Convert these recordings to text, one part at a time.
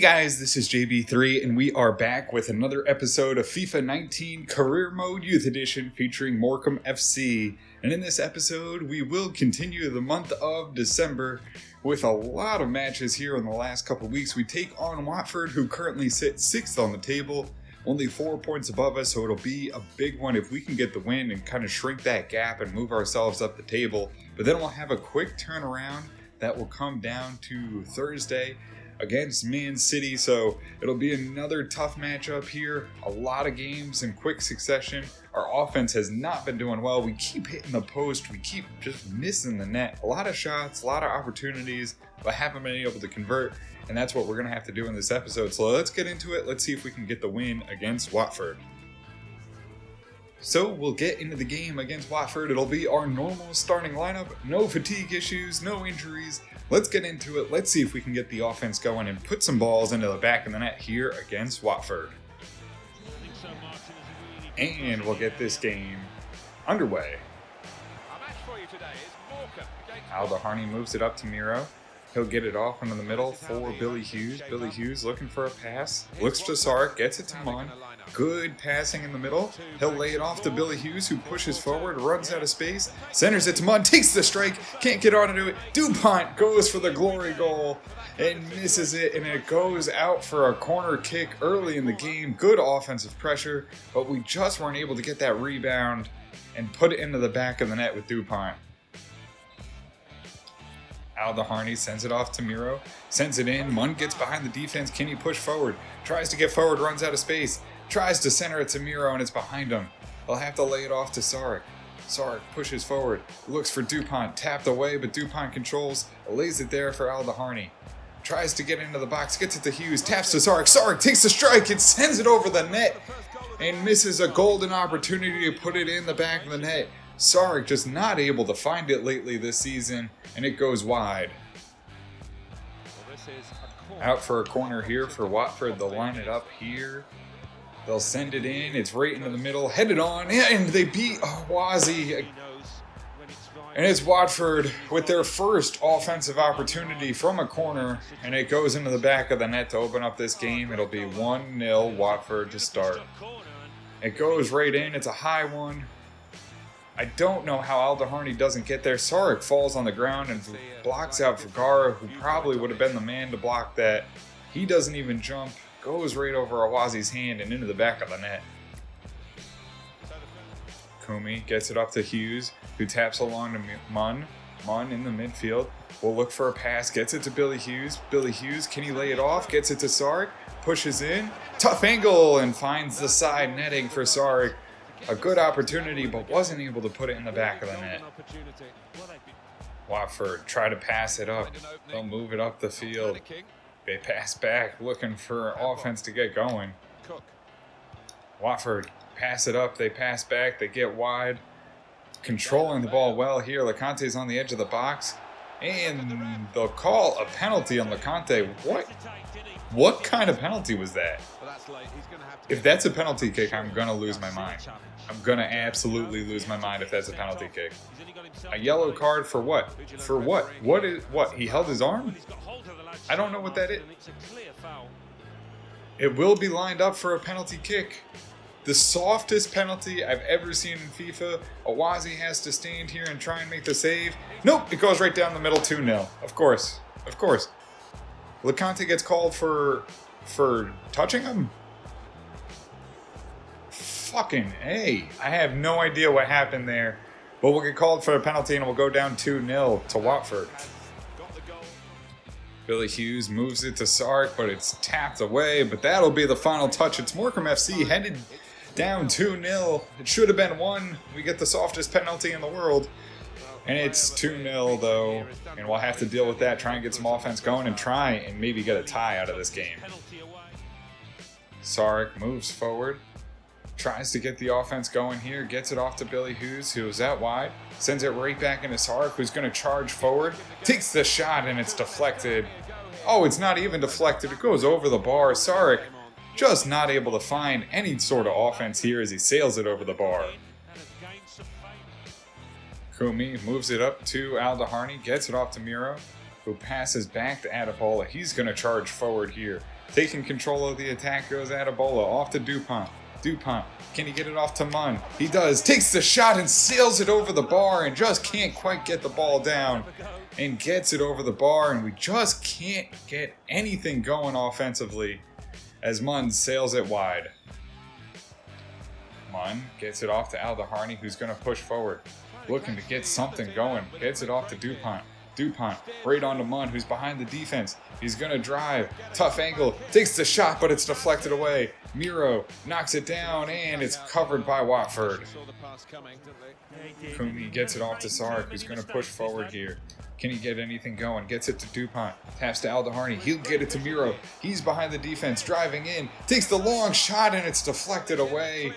guys, this is JB3 and we are back with another episode of FIFA 19 Career Mode Youth Edition featuring Morecambe FC. And in this episode, we will continue the month of December with a lot of matches here in the last couple weeks. We take on Watford, who currently sit 6th on the table, only 4 points above us, so it'll be a big one if we can get the win and kind of shrink that gap and move ourselves up the table. But then we'll have a quick turnaround that will come down to Thursday against Man City, so it'll be another tough matchup here. A lot of games in quick succession. Our offense has not been doing well. We keep hitting the post. We keep just missing the net. A lot of shots, a lot of opportunities, but haven't been able to convert, and that's what we're going to have to do in this episode. So let's get into it. Let's see if we can get the win against Watford. So we'll get into the game against Watford. It'll be our normal starting lineup. No fatigue issues, no injuries. Let's get into it. Let's see if we can get the offense going and put some balls into the back of the net here against Watford. And we'll get this game underway. Aldaharni moves it up to Miro. He'll get it off into the middle for Billy Hughes. Billy Hughes looking for a pass. Looks to Sark, gets it to Munn. Good passing in the middle. He'll lay it off to Billy Hughes, who pushes forward, runs out of space, centers it to Munn, takes the strike, can't get onto it. DuPont goes for the glory goal and misses it, and it goes out for a corner kick early in the game. Good offensive pressure, but we just weren't able to get that rebound and put it into the back of the net with DuPont. Aldaharni sends it off to Miro, sends it in, Munn gets behind the defense, can he push forward? Tries to get forward, runs out of space, tries to center it to Miro, and it's behind him. They'll have to lay it off to Sark. Sark pushes forward, looks for DuPont, tapped away, but DuPont controls, lays it there for Aldaharni. Tries to get into the box, gets it to Hughes, taps to Sark. Sark takes the strike and sends it over the net and misses a golden opportunity to put it in the back of the net. Sark just not able to find it lately this season, and it goes wide. Out for a corner here for Watford. They'll line it up here. They'll send it in. It's right into the middle. Headed on, and they beat Wazi. And it's Watford with their first offensive opportunity from a corner, and it goes into the back of the net to open up this game. It'll be 1-0 Watford to start. It goes right in. It's a high one. I don't know how Aldaharni doesn't get there. Sark falls on the ground and blocks out Vergara, who probably would have been the man to block that. He doesn't even jump. Goes right over Awazi's hand and into the back of the net. Kumi gets it up to Hughes, who taps along to Munn. Munn in the midfield will look for a pass. Gets it to Billy Hughes. Billy Hughes, can he lay it off? Gets it to Sark. Pushes in. Tough angle and finds the side netting for Sark. A good opportunity, but wasn't able to put it in the back of the net. Watford try to pass it up. They'll move it up the field. They pass back, looking for offense to get going. Watford pass it up. They pass back. They get wide. Controlling the ball well here. Leconte's on the edge of the box. And they'll call a penalty on Leconte. What kind of penalty was that? If that's a penalty kick, I'm going to lose my mind. I'm going to absolutely lose my mind if that's a penalty kick. A yellow card for what? For what? What? He held his arm? I don't know what that is. It will be lined up for a penalty kick. The softest penalty I've ever seen in FIFA. Awazi has to stand here and try and make the save. Nope, it goes right down the middle, 2-0. Of course. Of course. Leconte gets called for touching him? Fucking A. I have no idea what happened there. But we'll get called for a penalty and we'll go down 2-0 to Watford. Billy Hughes moves it to Sark, but it's tapped away. But that'll be the final touch. It's Morecambe FC headed down 2-0. It should have been 1. We get the softest penalty in the world. And it's 2-0 though. And we'll have to deal with that. Try and get some offense going and try and maybe get a tie out of this game. Sark moves forward. Tries to get the offense going here. Gets it off to Billy Hughes, who is out wide. Sends it right back into Sark, who's going to charge forward. Takes the shot, and it's deflected. Oh, it's not even deflected. It goes over the bar. Sark just not able to find any sort of offense here as he sails it over the bar. Kumi moves it up to Aldaharni. Gets it off to Miro, who passes back to Adepola. He's going to charge forward here. Taking control of the attack goes Adebola, off to Dupont. Dupont, can he get it off to Munn? He does, takes the shot and sails it over the bar and just can't quite get the ball down. And gets it over the bar, and we just can't get anything going offensively as Munn sails it wide. Munn gets it off to Aldeharney, who's going to push forward, looking to get something going. Gets it off to Dupont. Dupont, right on to Munn, who's behind the defense. He's going to drive. Tough angle. Takes the shot, but it's deflected away. Miro knocks it down, and it's covered by Watford. Kumi gets it off to Sark, who's going to push forward here. Can he get anything going? Gets it to Dupont. Taps to Aldeharney. He'll get it to Miro. He's behind the defense, driving in. Takes the long shot, and it's deflected away.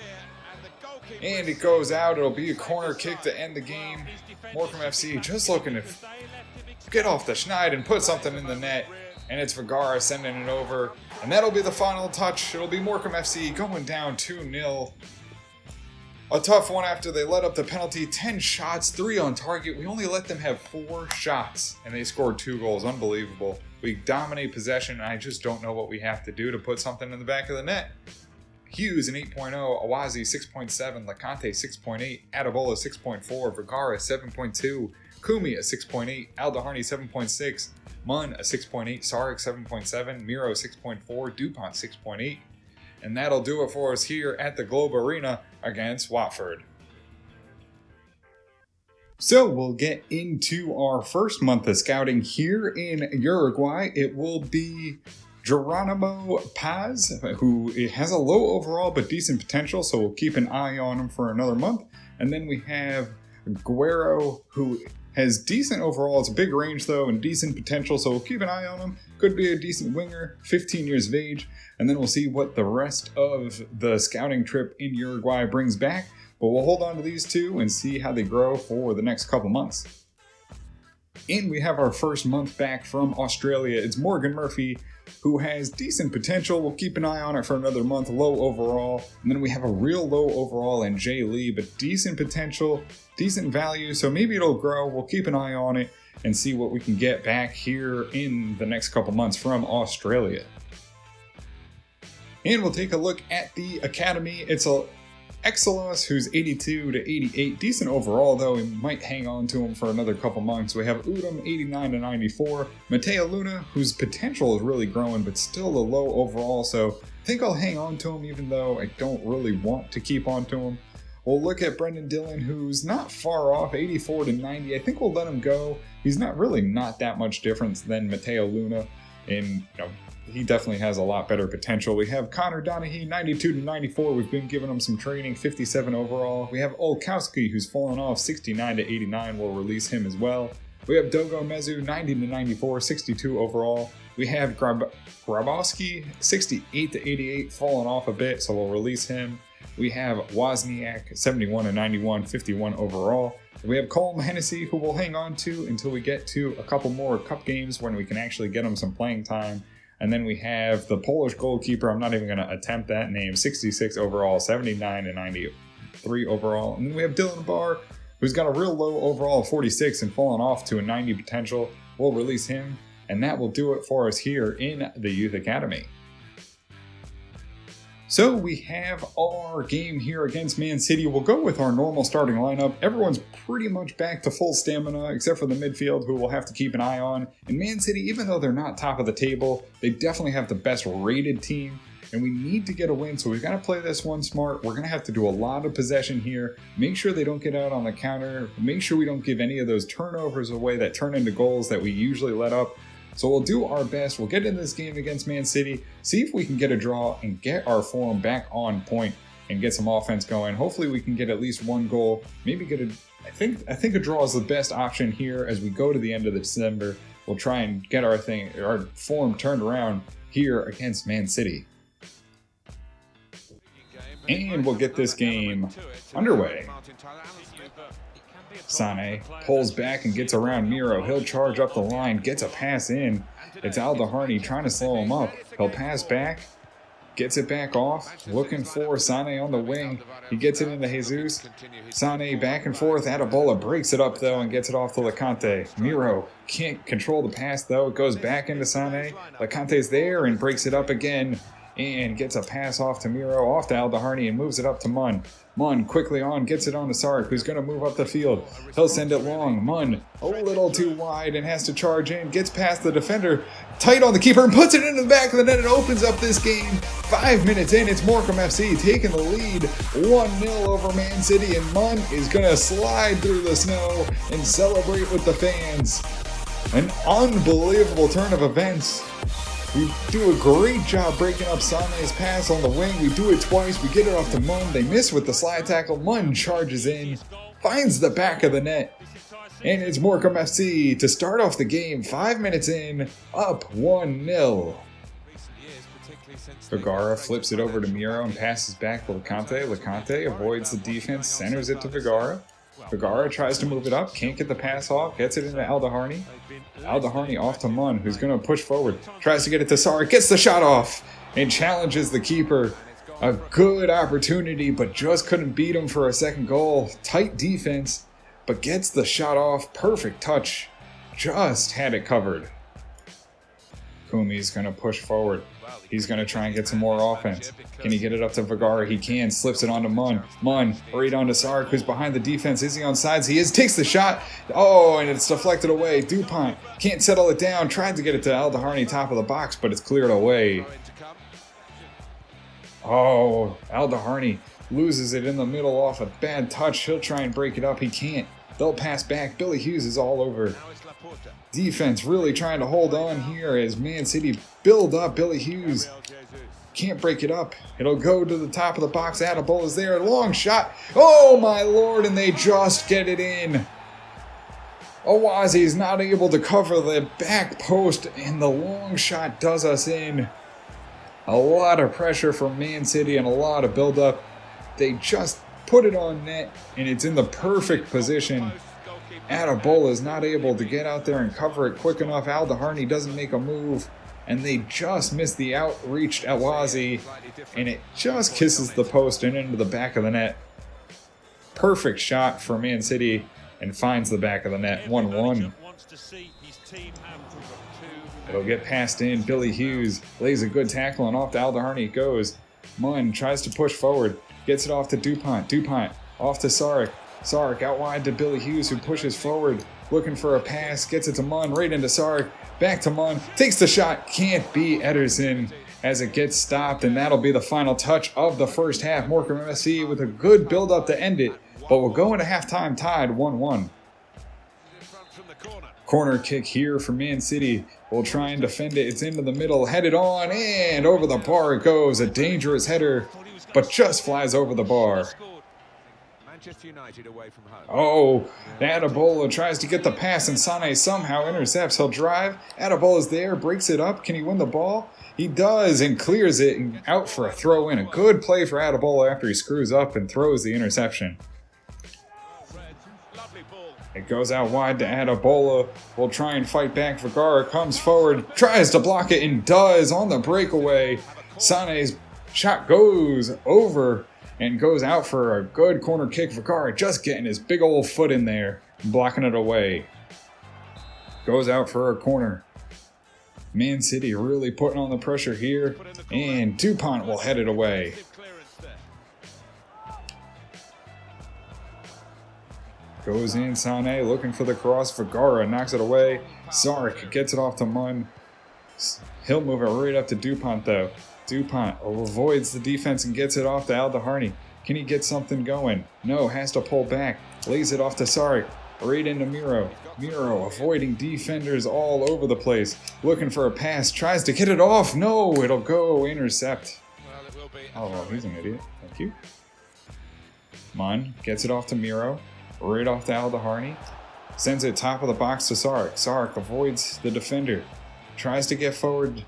And it goes out. It'll be a corner kick to end the game. Morecambe FC just looking to get off the schneid and put something in the net. And it's Vergara sending it over. And that'll be the final touch. It'll be Morecambe FC going down 2-0. A tough one after they let up the penalty. 10 shots, 3 on target. We only let them have 4 shots. And they scored 2 goals. Unbelievable. We dominate possession. And I just don't know what we have to do to put something in the back of the net. Hughes an 8.0, Awazi 6.7, Lacante 6.8, Adebola 6.4, Vergara 7.2, Kumi a 6.8, Aldeharney 7.6, Munn a 6.8, Sarek 7.7, Miro 6.4, Dupont 6.8. And that'll do it for us here at the Globe Arena against Watford. So we'll get into our first month of scouting here in Uruguay. It will be Geronimo Paz, who has a low overall but decent potential, so we'll keep an eye on him for another month. And then we have Guerrero, who has decent overall. It's a big range, though, and decent potential, so we'll keep an eye on him. Could be a decent winger, 15 years of age, and then we'll see what the rest of the scouting trip in Uruguay brings back. But we'll hold on to these two and see how they grow for the next couple months. And we have our first month back from Australia. It's Morgan Murphy, who has decent potential. We'll keep an eye on it for another month. Low overall. And then we have a real low overall in Jay Lee, but decent potential, decent value. So maybe it'll grow. We'll keep an eye on it and see what we can get back here in the next couple months from Australia. And we'll take a look at the academy. It's a Exelos, who's 82 to 88. Decent overall, though. We might hang on to him for another couple months. We have Udom, 89 to 94. Mateo Luna, whose potential is really growing, but still a low overall. So I think I'll hang on to him, even though I don't really want to keep on to him. We'll look at Brendan Dillon, who's not far off, 84 to 90. I think we'll let him go. He's not that much difference than Mateo Luna. And, he definitely has a lot better potential. We have Connor Donahue, 92 to 94. We've been giving him some training, 57 overall. We have Olkowski, who's fallen off, 69 to 89. We'll release him as well. We have Dogo Mezu, 90 to 94, 62 overall. We have Grabowski, 68 to 88, fallen off a bit, so we'll release him. We have Wozniak, 71 to 91, 51 overall. We have Colm Hennessy, who we'll hang on to until we get to a couple more cup games when we can actually get him some playing time. And then we have the Polish goalkeeper. I'm not even going to attempt that name. 66 overall, 79 to 93 overall. And then we have Dylan Barr, who's got a real low overall of 46 and fallen off to a 90 potential. We'll release him. And that will do it for us here in the Youth Academy. So we have our game here against Man City. We'll go with our normal starting lineup. Everyone's pretty much back to full stamina, except for the midfield, who we'll have to keep an eye on. And Man City, even though they're not top of the table, they definitely have the best rated team. And we need to get a win, so we've got to play this one smart. We're going to have to do a lot of possession here. Make sure they don't get out on the counter. Make sure we don't give any of those turnovers away that turn into goals that we usually let up. So we'll do our best. We'll get in this game against Man City, see if we can get a draw and get our form back on point and get some offense going. Hopefully we can get at least one goal, maybe get a... I think a draw is the best option here as we go to the end of December. We'll try and get our form turned around here against Man City. And we'll get this game underway. Sane pulls back and gets around Miro. He'll charge up the line, gets a pass in. It's Aldeharney trying to slow him up. He'll pass back, Gets it back off, looking for Sane on the wing. He gets it into Jesus. Sane back and forth. Adebola breaks it up, though, and gets it off to Lecante. Miro can't control the pass, though. It goes back into Sane. Lecante's there and breaks it up again and gets a pass off to Miro, off to Aldaharni, and moves it up to Munn. Munn quickly on, gets it on to Sark, who's going to move up the field. He'll send it long. Munn a little too wide and has to charge in. Gets past the defender, tight on the keeper, and puts it into the back of the net. It opens up this game. 5 minutes in, it's Morecambe FC taking the lead 1-0 over Man City, and Munn is going to slide through the snow and celebrate with the fans. An unbelievable turn of events. We do a great job breaking up Sane's pass on the wing. We do it twice. We get it off to Munn. They miss with the slide tackle. Munn charges in, finds the back of the net. And it's Morecambe FC to start off the game. 5 minutes in, up 1-0. Vergara flips it over to Miro and passes back to Lecante. Lecante avoids the defense, centers it to Vergara. Vergara tries to move it up, can't get the pass off, gets it into Aldaharni. Aldaharni off to Munn, who's going to push forward, tries to get it to Sark, gets the shot off, and challenges the keeper. A good opportunity, but just couldn't beat him for a second goal. Tight defense, but gets the shot off. Perfect touch. Just had it covered. Kumi's going to push forward. He's going to try and get some more offense. Can he get it up to Vergara? He can. Slips it onto Munn. Munn right onto Sark, who's behind the defense. Is he on sides? He is. Takes the shot. Oh, and it's deflected away. Dupont can't settle it down. Tried to get it to Aldaharni, top of the box, but it's cleared away. Oh, Aldaharni loses it in the middle off a bad touch. He'll try and break it up. He can't. They'll pass back. Billy Hughes is all over. Defense really trying to hold on here as Man City build up. Billy Hughes can't break it up. It'll go to the top of the box. Adebola's there. Long shot. Oh, my Lord, and they just get it in. Owazi's not able to cover the back post, and the long shot does us in. A lot of pressure from Man City and a lot of build-up. They just put it on net, and it's in the perfect position. Adebola is not able to get out there and cover it quick enough. Aldaharni doesn't make a move, and they just miss the outreached Awazi, and it just kisses the post and into the back of the net. Perfect shot for Man City, and finds the back of the net. 1-1. It'll get passed in. Billy Hughes lays a good tackle, and off to Aldaharni it goes. Munn tries to push forward, gets it off to Dupont. Dupont off to Sark. Sark out wide to Billy Hughes, who pushes forward, looking for a pass, gets it to Munn, right into Sark, back to Munn, takes the shot, can't beat Ederson as it gets stopped, and that'll be the final touch of the first half. Morecambe FC with a good build-up to end it, but we'll go into halftime tied 1-1. Corner kick here for Man City. We'll try and defend it. It's into the middle, headed on, and over the bar it goes. A dangerous header, but just flies over the bar. Oh, Adebola tries to get the pass, and Sane somehow intercepts. He'll drive. Adebola's there, breaks it up. Can he win the ball? He does, and clears it, and out for a throw in. A good play for Adebola after he screws up and throws the interception. It goes out wide to Adebola. We'll try and fight back. Vergara comes forward, tries to block it, and does on the breakaway. Sane's shot goes over and goes out for a good corner kick. Vergara just getting his big old foot in there, blocking it away. Goes out for a corner. Man City really putting on the pressure here, and Dupont will head it away. Goes in, Sane looking for the cross. Vergara knocks it away. Sark gets it off to Munn. He'll move it right up to Dupont, though. Dupont avoids the defense and gets it off to Aldaharni. Can he get something going? No, has to pull back. Lays it off to Sark. Right into Miro. Miro avoiding defenders all over the place. Looking for a pass. Tries to get it off. No, it'll go. Intercept. Oh, well, he's an idiot. Thank you. Munn gets it off to Miro. Right off to Aldaharni. Sends it top of the box to Sark. Sark avoids the defender. Tries to get forward.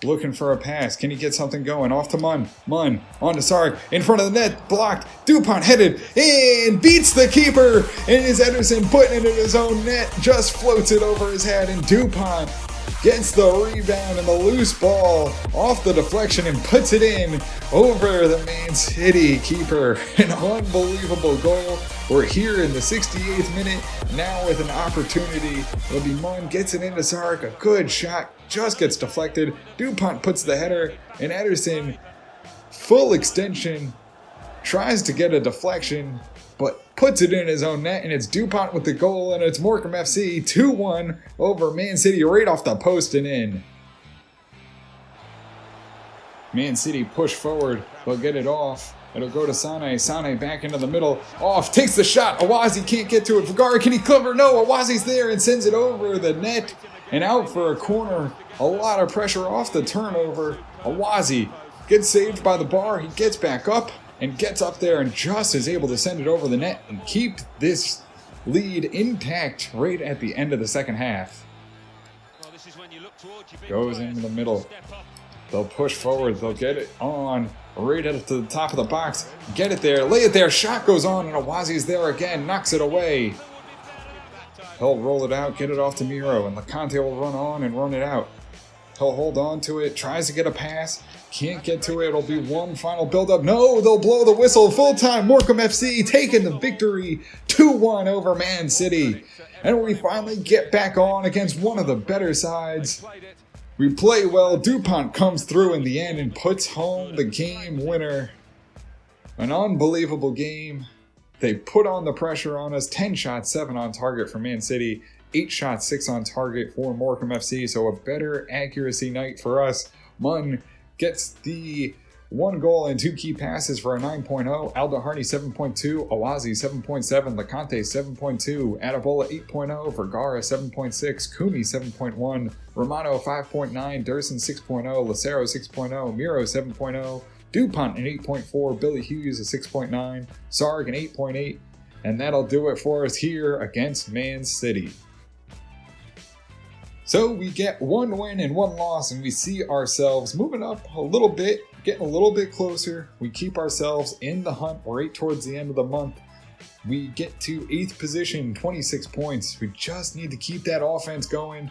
Looking for a pass. Can he get something going? Off to Munn. Munn on to Sark. In front of the net. Blocked. Dupont headed. And beats the keeper. And is Ederson putting it in his own net. Just floats it over his head. And Dupont gets the rebound and the loose ball off the deflection and puts it in over the Man City keeper. An unbelievable goal. We're here in the 68th minute, now with an opportunity. LeBimon gets it into Sark, a good shot, just gets deflected. DuPont puts the header, and Ederson, full extension, tries to get a deflection, but puts it in his own net, and it's DuPont with the goal, and it's Morecambe FC 2-1 over Man City right off the post and in. Man City push forward, they'll get it off. It'll go to Sane. Sane back into the middle. Off, takes the shot. Awazi can't get to it. Vergara, can he cover? No, Awazi's there and sends it over the net and out for a corner. A lot of pressure off the turnover. Awazi gets saved by the bar. He gets back up and gets up there and just is able to send it over the net and keep this lead intact right at the end of the second half. Goes into the middle. They'll push forward. They'll get it on right up to the top of the box. Get it there. Lay it there. Shot goes on, and Awazi's there again. Knocks it away. He'll roll it out. Get it off to Miro, and LeConte will run on and run it out. He'll hold on to it. Tries to get a pass. Can't get to it. It'll be one final build-up. No, they'll blow the whistle. Full-time. Morecambe FC taking the victory. 2-1 over Man City. And we finally get back on against one of the better sides. We play well. DuPont comes through in the end and puts home the game winner. An unbelievable game. They put on the pressure on us. 10 shots, 7 on target for Man City. 8 shots, 6 on target for Morecambe FC. So a better accuracy night for us. Munn gets the 1 goal and 2 key passes for a 9.0. Aldoharni 7.2. Awazi 7.7. LeConte 7.2. Adabola 8.0. Vergara 7.6. Kumi 7.1. Romano 5.9. Durson 6.0. Lucero 6.0. Miro 7.0. DuPont an 8.4. Billy Hughes a 6.9. Sarg an 8.8. And that'll do it for us here against Man City. So we get 1 win and 1 loss, and we see ourselves moving up a little bit, getting a little bit closer. We keep ourselves in the hunt right towards the end of the month. We get to 8th position, 26 points. We just need to keep that offense going.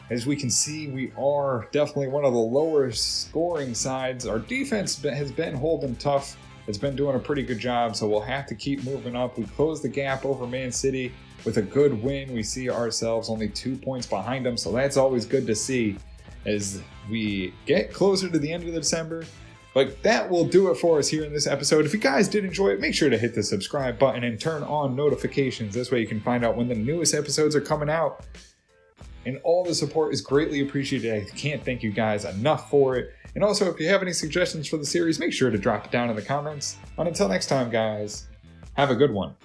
As we can see, we are definitely one of the lower scoring sides. Our defense has been holding tough. It's been doing a pretty good job, so we'll have to keep moving up. We close the gap over Man City with a good win. We see ourselves only 2 points behind them, so that's always good to see as we get closer to the end of December. But that will do it for us here in this episode. If you guys did enjoy it, make sure to hit the subscribe button and turn on notifications. This way you can find out when the newest episodes are coming out. And all the support is greatly appreciated. I can't thank you guys enough for it. And also, if you have any suggestions for the series, make sure to drop it down in the comments. And until next time, guys, have a good one.